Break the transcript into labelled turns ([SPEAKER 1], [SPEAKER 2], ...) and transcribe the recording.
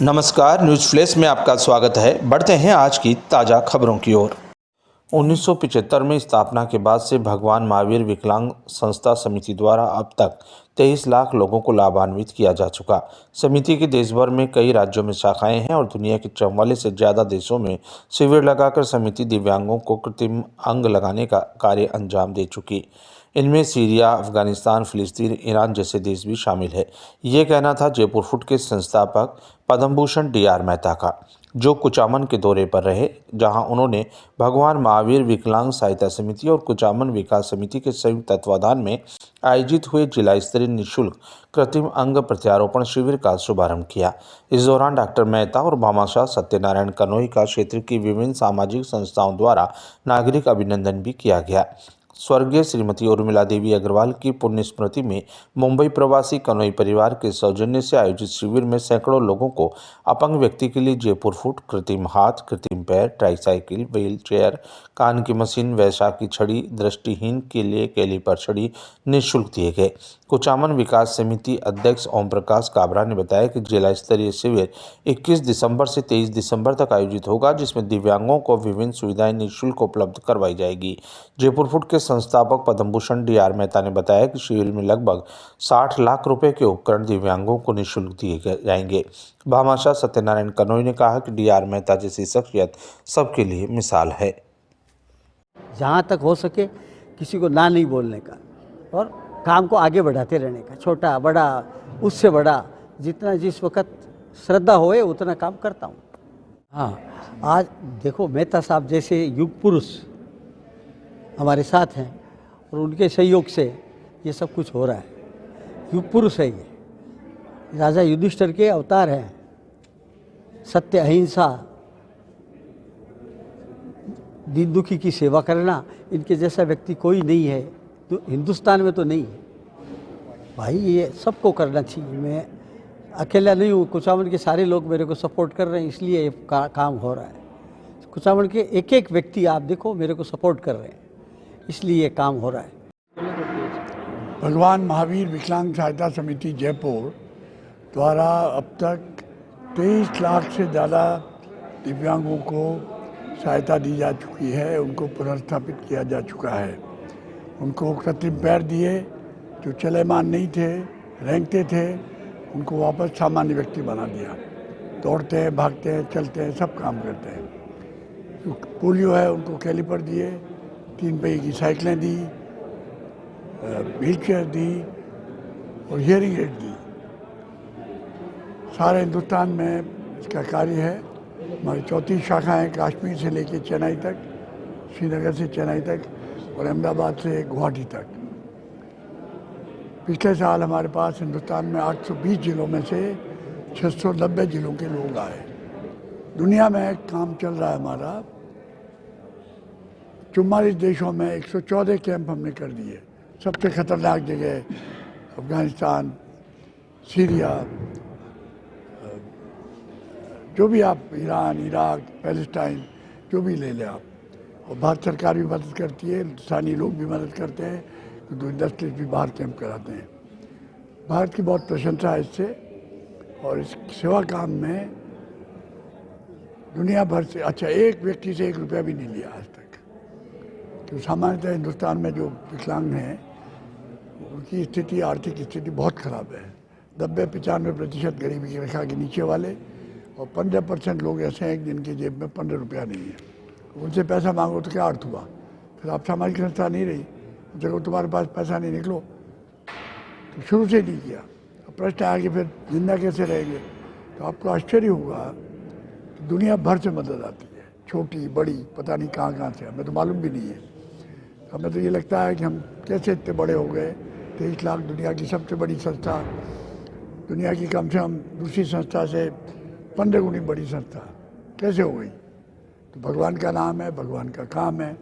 [SPEAKER 1] नमस्कार, news flash में आपका स्वागत है। बढ़ते हैं आज की ताज़ा खबरों की ओर। 1975 में स्थापना के बाद से भगवान महावीर विकलांग संस्था समिति द्वारा अब तक 23 लाख लोगों को लाभान्वित किया जा चुका। समिति की देश भर में कई राज्यों में शाखाएं हैं और दुनिया के 44 से ज़्यादा देशों में शिविर लगाकर समिति दिव्यांगों को कृत्रिम अंग लगाने का कार्य अंजाम दे चुकी। इनमें सीरिया, अफगानिस्तान, फिलिस्तीन, ईरान जैसे देश भी शामिल है। ये कहना था जयपुर फुट के संस्थापक पद्म भूषण डी.आर. मेहता का, जो कुचामन के दौरे पर रहे, जहां उन्होंने भगवान महावीर विकलांग सहायता समिति और कुचामन विकास समिति के संयुक्त तत्वाधान में आयोजित हुए जिला स्तरीय निःशुल्क कृत्रिम अंग प्रत्यारोपण शिविर का शुभारंभ किया। इस दौरान डॉक्टर मेहता और भामाशाह सत्यनारायण कनोई का क्षेत्र की विभिन्न सामाजिक संस्थाओं द्वारा नागरिक अभिनंदन भी किया गया। स्वर्गीय श्रीमती उर्मिला देवी अग्रवाल की पुण्य स्मृति में मुंबई प्रवासी कनोई परिवार के सौजन्य से आयोजित शिविर में सैकड़ों लोगों को अपंग व्यक्ति के लिए जयपुर फुट, कृत्रिम हाथ, कृत्रिम पैर, ट्राईसाइकिल, व्हील चेयर, कान की मशीन, वैशाखी छड़ी, दृष्टिहीन के लिए कैलीपर छड़ी निःशुल्क दिए गए। कुचामन विकास समिति अध्यक्ष ओम प्रकाश काबरा ने बताया कि जिला स्तरीय शिविर 21 दिसंबर से 23 दिसंबर तक आयोजित होगा, जिसमें दिव्यांगों को विभिन्न सुविधाएं निःशुल्क उपलब्ध करवाई जाएगी। जयपुर फुट के संस्थापक पद्म भूषण डी.आर. मेहता ने बताया कि शिविर में लगभग 60 लाख रुपए के उपकरण दिव्यांगों को निःशुल्क दिए जाएंगे। भामाशाह सत्यनारायण कनोई ने कहा कि डी.आर. मेहता जैसी शख्सियत सबके लिए मिसाल है।
[SPEAKER 2] जहाँ तक हो सके किसी को ना नहीं बोलने का और काम को आगे बढ़ाते रहने का, छोटा बड़ा उससे बड़ा, जितना जिस वक्त श्रद्धा होए उतना काम करता हूँ। हाँ, आज देखो मेहता साहब जैसे युग पुरुष हमारे साथ हैं और उनके सहयोग से ये सब कुछ हो रहा है। युग पुरुष है ये, राजा युधिष्ठिर के अवतार हैं। सत्य, अहिंसा, दीन दुखी की सेवा करना, इनके जैसा व्यक्ति कोई नहीं है, तो हिंदुस्तान में तो नहीं है भाई। ये सबको करना चाहिए। मैं अकेला नहीं हूँ, कुचामन के सारे लोग मेरे को सपोर्ट कर रहे हैं, इसलिए ये काम हो रहा है। कुचामन के एक एक व्यक्ति आप देखो मेरे को सपोर्ट कर रहे हैं, इसलिए ये काम हो रहा है।
[SPEAKER 3] भगवान महावीर विकलांग सहायता समिति जयपुर द्वारा अब तक 23 लाख से ज़्यादा दिव्यांगों को सहायता दी जा चुकी है। उनको पुनर्स्थापित किया जा चुका है। उनको कृत्रिम पैर दिए, जो चलेमान नहीं थे, रेंगते थे, उनको वापस सामान्य व्यक्ति बना दिया। दौड़ते हैं, भागते हैं, चलते हैं, सब काम करते हैं। जो पोलियो है उनको कैलीपर दिए, 3 पहिए की साइकिलें दी, व्हील चेयर दी और हियरिंग एड दी। सारे हिंदुस्तान में इसका कार्य है। हमारी 34 शाखाएँ, कश्मीर से लेकर चेन्नई तक, श्रीनगर से चेन्नई तक और अहमदाबाद से गुवाहाटी तक। पिछले साल हमारे पास हिंदुस्तान में 820 जिलों में से 690 जिलों के लोग आए। दुनिया में काम चल रहा है हमारा। 44 देशों में 114 कैंप हमने कर दिए। सबसे खतरनाक जगह अफगानिस्तान, सीरिया, जो भी आप, ईरान, इराक, पैलेस्टाइन, जो भी ले लें आप। और भारत सरकार भी मदद करती है, स्थानीय लोग भी मदद करते हैं, तो इंडस्ट्रीज भी बाहर कैंप कराते हैं। भारत की बहुत प्रशंसा है इससे। और इस सेवा काम में दुनिया भर से, अच्छा, एक व्यक्ति से 1 रुपया भी नहीं लिया आज तक। तो सामान्यतः हिंदुस्तान में जो विकलांग हैं उनकी स्थिति, आर्थिक स्थिति बहुत ख़राब है। 90-95% गरीबी की रेखा के नीचे वाले और 15% लोग ऐसे हैं जिनके जेब में 15 रुपया नहीं है। उनसे पैसा मांगो तो क्या अर्थ हुआ? फिर आप सामाजिक संस्था नहीं रही। जब तुम्हारे पास पैसा नहीं, निकलो। तो शुरू से नहीं किया। अब प्रश्न आगे फिर जिंदा कैसे रहेंगे? तो आपको आश्चर्य होगा कि दुनिया भर से मदद आती है, छोटी बड़ी, पता नहीं कहाँ कहाँ से, हमें तो मालूम भी नहीं है। हमें तो ये लगता है कि हम कैसे इतने बड़े हो गए। 23 लाख, दुनिया की सबसे बड़ी संस्था, दुनिया की कम से कम दूसरी संस्था से 15 गुनी बड़ी संस्था कैसे हो गई? तो भगवान का नाम है, भगवान का काम है।